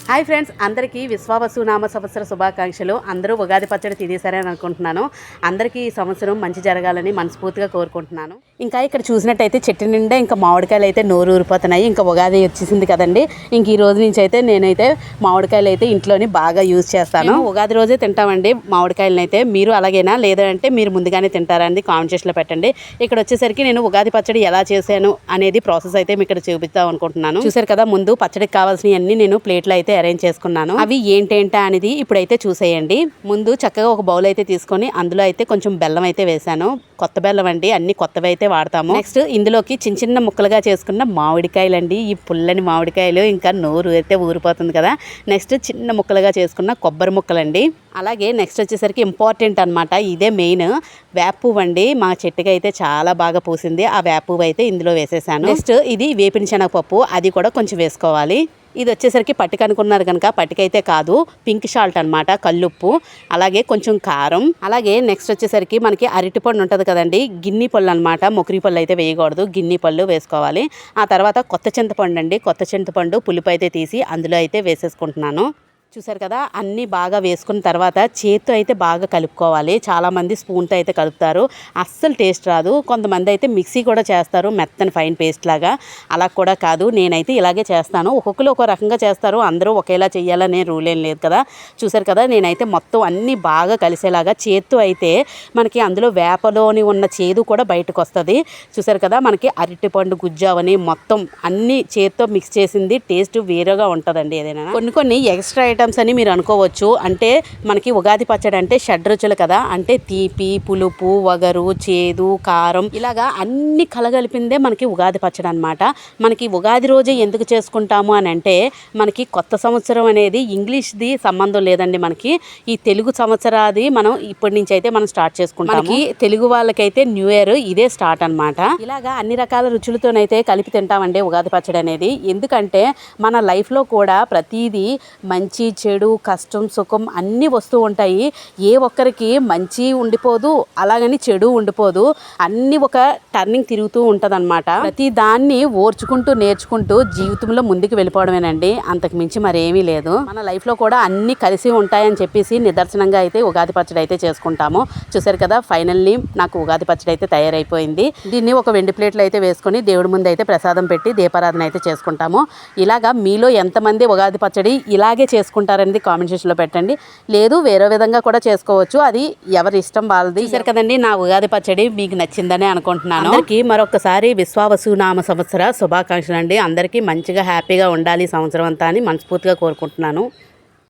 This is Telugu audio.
హాయ్ ఫ్రెండ్స్, అందరికీ విశ్వావసునామ సంవత్సర శుభాకాంక్షలు. అందరూ ఉగాది పచ్చడి తినేసారని అనుకుంటున్నాను. అందరికీ ఈ సంవత్సరం మంచి జరగాలని మనస్ఫూర్తిగా కోరుకుంటున్నాను. ఇంకా ఇక్కడ చూసినట్టయితే చెట్టు నిండా ఇంకా మామిడికాయలు అయితే నోరు ఊరిపోతున్నాయి. ఇంకా ఉగాది వచ్చేసింది కదండి. ఇంక ఈ రోజు నుంచి అయితే నేనైతే మామిడికాయలు అయితే ఇంట్లోని బాగా యూజ్ చేస్తాను. ఉగాది రోజే తింటామండి మామిడికాయలను అయితే. మీరు అలాగేనా లేదంటే మీరు ముందుగానే తింటారని కామెంట్ సెక్షన్లో పెట్టండి. ఇక్కడ వచ్చేసరికి నేను ఉగాది పచ్చడి ఎలా చేశాను అనేది ప్రాసెస్ అయితే మీకు ఇక్కడ చూపిద్దాం అనుకుంటున్నాను. చూసారు కదా, ముందు పచ్చడికి కావాల్సినవన్నీ నేను ప్లేట్లో అయితే అరేంజ్ చేసుకున్నాను. అవి ఏంటేంటా అనేది ఇప్పుడైతే చూసేయండి. ముందు చక్కగా ఒక బౌల్ అయితే తీసుకొని అందులో అయితే కొంచెం బెల్లం అయితే వేసాను. కొత్త బెల్లం అండి, అన్ని కొత్తవి అయితే వాడతాము. నెక్స్ట్ ఇందులోకి చిన్న చిన్న ముక్కలుగా చేసుకున్న మామిడికాయలు అండి. ఈ పుల్లని మామిడికాయలు ఇంకా నోరు అయితే ఊరిపోతుంది కదా. నెక్స్ట్ చిన్న ముక్కలుగా చేసుకున్న కొబ్బరి ముక్కలండి. అలాగే నెక్స్ట్ వచ్చేసరికి ఇంపార్టెంట్ అనమాట, ఇదే మెయిన్, వేప పువ్వు అండి. మా చెట్టుకి అయితే చాలా బాగా పూసింది. ఆ వేప పువ్వు అయితే ఇందులో వేసేసాను. నెక్స్ట్ ఇది వేపిన శనగపప్పు, అది కూడా కొంచెం వేసుకోవాలి. ఇది వచ్చేసరికి పట్టిక అనుకున్నారు కనుక పట్టికైతే కాదు, పింక్ సాల్ట్ అనమాట, కల్లుప్పు, అలాగే కొంచెం కారం. అలాగే నెక్స్ట్ వచ్చేసరికి మనకి అరటి పండు ఉంటుంది కదండి, గిన్నె పళ్ళు అనమాట. మొకరి పళ్ళు అయితే వేయకూడదు, గిన్నె పళ్ళు వేసుకోవాలి. ఆ తర్వాత కొత్త చింతపండు అండి, కొత్త చింతపండు పులుపు అయితే తీసి అందులో అయితే వేసేసుకుంటున్నాను. చూసారు కదా, అన్నీ బాగా వేసుకున్న తర్వాత చేత్తో అయితే బాగా కలుపుకోవాలి. చాలామంది స్పూన్తో అయితే కలుపుతారు, అస్సలు టేస్ట్ రాదు. కొంతమంది అయితే మిక్సీ కూడా చేస్తారు, మెత్తని ఫైన్ పేస్ట్ లాగా. అలా కూడా కాదు, నేనైతే ఇలాగే చేస్తాను. ఒక్కొక్కరు ఒక రకంగా చేస్తారు, అందరూ ఒకేలా చేయాలనే రూల్ ఏం లేదు కదా. చూసారు కదా, నేనైతే మొత్తం అన్నీ బాగా కలిసేలాగా చేత్తో అయితే మనకి అందులో వేపలోని ఉన్న చేదు కూడా బయటకు వస్తుంది. చూసారు కదా, మనకి అరటిపండు గుజ్జావని మొత్తం అన్నీ చేత్తో మిక్స్ చేసింది టేస్ట్ వేరేగా ఉంటుందండి. ఏదైనా కొన్ని ఎక్స్ట్రా ఐటమ్స్ అని మీరు అనుకోవచ్చు. అంటే మనకి ఉగాది పచ్చడి అంటే షడ్రుచులు కదా, అంటే తీపి, పులుపు, వగరు, చేదు, కారం, ఇలాగా అన్ని కలగలిపిందే మనకి ఉగాది పచ్చడి అనమాట. మనకి ఉగాది రోజే ఎందుకు చేసుకుంటాము అని అంటే, మనకి కొత్త సంవత్సరం అనేది ఇంగ్లీష్ది సంబంధం లేదండి. మనకి ఈ తెలుగు సంవత్సరాది మనం ఇప్పటి నుంచి అయితే మనం స్టార్ట్ చేసుకుంటాము. మనకి తెలుగు వాళ్ళకైతే న్యూ ఇయర్ ఇదే స్టార్ట్ అనమాట. ఇలాగా అన్ని రకాల రుచులతోనైతే కలిపి తింటామండి ఉగాది పచ్చడి అనేది. ఎందుకంటే మన లైఫ్లో కూడా ప్రతిదీ మంచి, చెడు, కష్టం, సుఖం అన్నీ వస్తూ ఉంటాయి. ఏ ఒక్కరికి మంచి ఉండిపోదు, అలాగని చెడు ఉండిపోదు. అన్నీ ఒక టర్నింగ్ తిరుగుతూ ఉంటుంది అనమాట. ప్రతి దాన్ని ఓర్చుకుంటూ నేర్చుకుంటూ జీవితంలో ముందుకు వెళ్ళిపోవడమేనండి, అంతకు మించి మరేమీ లేదు. మన లైఫ్లో కూడా అన్నీ కలిసి ఉంటాయని చెప్పేసి నిదర్శనంగా అయితే ఉగాది పచ్చడి అయితే చేసుకుంటాము. చూసారు కదా, ఫైనల్లీ నాకు ఉగాది పచ్చడి అయితే తయారైపోయింది. దీన్ని ఒక వెండి ప్లేట్లో అయితే వేసుకొని దేవుడి ముందు అయితే ప్రసాదం పెట్టి దీపారాధన అయితే చేసుకుంటాము. ఇలాగా మీలో ఎంతమంది ఉగాది పచ్చడి ఇలాగే చేసుకుంటారనేది కామెంట్ సెక్షన్లో పెట్టండి. లేదు వేరే విధంగా కూడా చేసుకోవచ్చు, అది ఎవరి ఇష్టం వాళ్ళది. చూసారు కదండి, నా ఉగాది పచ్చడి మీకు నచ్చిందని అనుకుంటున్నాను. అందరికీ మరొకసారి విశ్వావసునామ సంవత్సర శుభాకాంక్షలు అండి. అందరికీ మంచిగా హ్యాపీగా ఉండాలి సంవత్సరం అంతా అని మనస్ఫూర్తిగా కోరుకుంటున్నాను.